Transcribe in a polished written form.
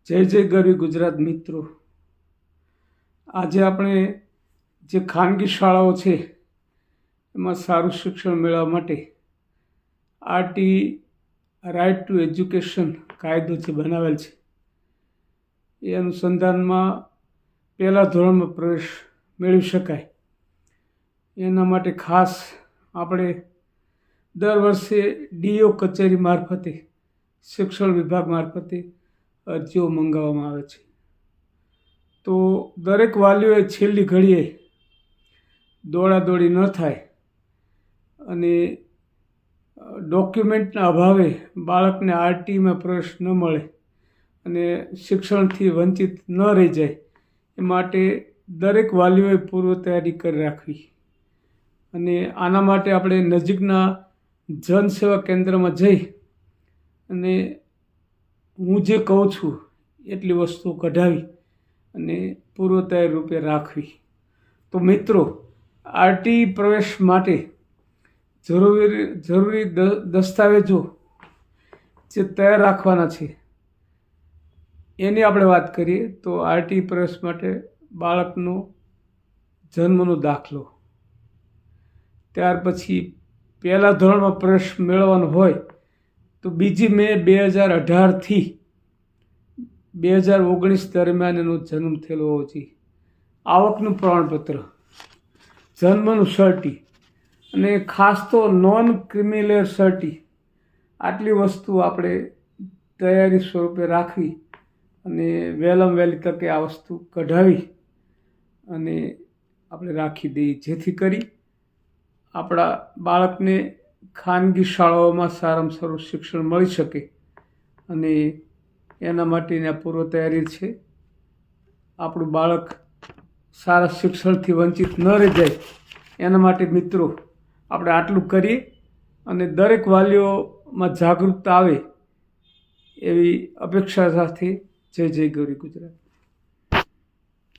જય જય ગરવી ગુજરાત મિત્રો, આજે આપણે જે ખાનગી શાળાઓ છે એમાં સારું શિક્ષણ મેળવવા માટે આરટી રાઇટ ટુ એજ્યુકેશન કાયદો જે બનાવેલ છે એ અનુસંધાનમાં પહેલા ધોરણમાં પ્રવેશ મેળવી શકાય એના માટે ખાસ આપણે દર વર્ષે ડીઓ કચેરી મારફતે શિક્ષણ વિભાગ મારફતે અરજીઓ મંગાવવામાં આવે છે. તો દરેક વાલીઓએ છેલ્લી ઘડીએ દોડાદોડી ન થાય અને ડોક્યુમેન્ટના અભાવે બાળકને આરટીમાં પ્રવેશ ન મળે અને શિક્ષણથી વંચિત ન રહી જાય એ માટે દરેક વાલીઓએ પૂર્વ તૈયારી કરી રાખવી. અને આના માટે આપણે નજીકના જનસેવા કેન્દ્રમાં જઈ અને હું જે કહું છું એટલી વસ્તુઓ કઢાવી અને પૂર્વ તૈયારી રૂપે રાખવી. તો મિત્રો, આરટી પ્રવેશ માટે જરૂરી દસ્તાવેજો જે તૈયાર રાખવાના છે એની આપણે વાત કરીએ તો આરટી પ્રવેશ માટે બાળકનો જન્મનો દાખલો, ત્યાર પછી પહેલા ધોરણમાં પ્રવેશ મેળવવાનો હોય તો 2 મે 2018થી 2019 દરમિયાન એનો જન્મ થયેલો હોવો જોઈએ. આવકનું પ્રમાણપત્ર, જન્મનું સર્ટી અને ખાસ તો નોન ક્રિમિનલ સર્ટી, આટલી વસ્તુ આપણે તૈયારી સ્વરૂપે રાખવી અને વહેલામાં વહેલી તકે આ વસ્તુ કઢાવી અને આપણે રાખી દઈએ, જેથી કરી આપણા બાળકને ખાનગી શાળાઓમાં સારામાં સારું શિક્ષણ મળી શકે. અને એના માટેની આ પૂર્વ તૈયારી છે. આપણું બાળક સારા શિક્ષણથી વંચિત ન રહી જાય એના માટે મિત્રો આપણે આટલું કરીએ અને દરેક વાલીઓમાં જાગૃતતા આવે એવી અપેક્ષા સાથે જય જય ગરવી ગુજરાત.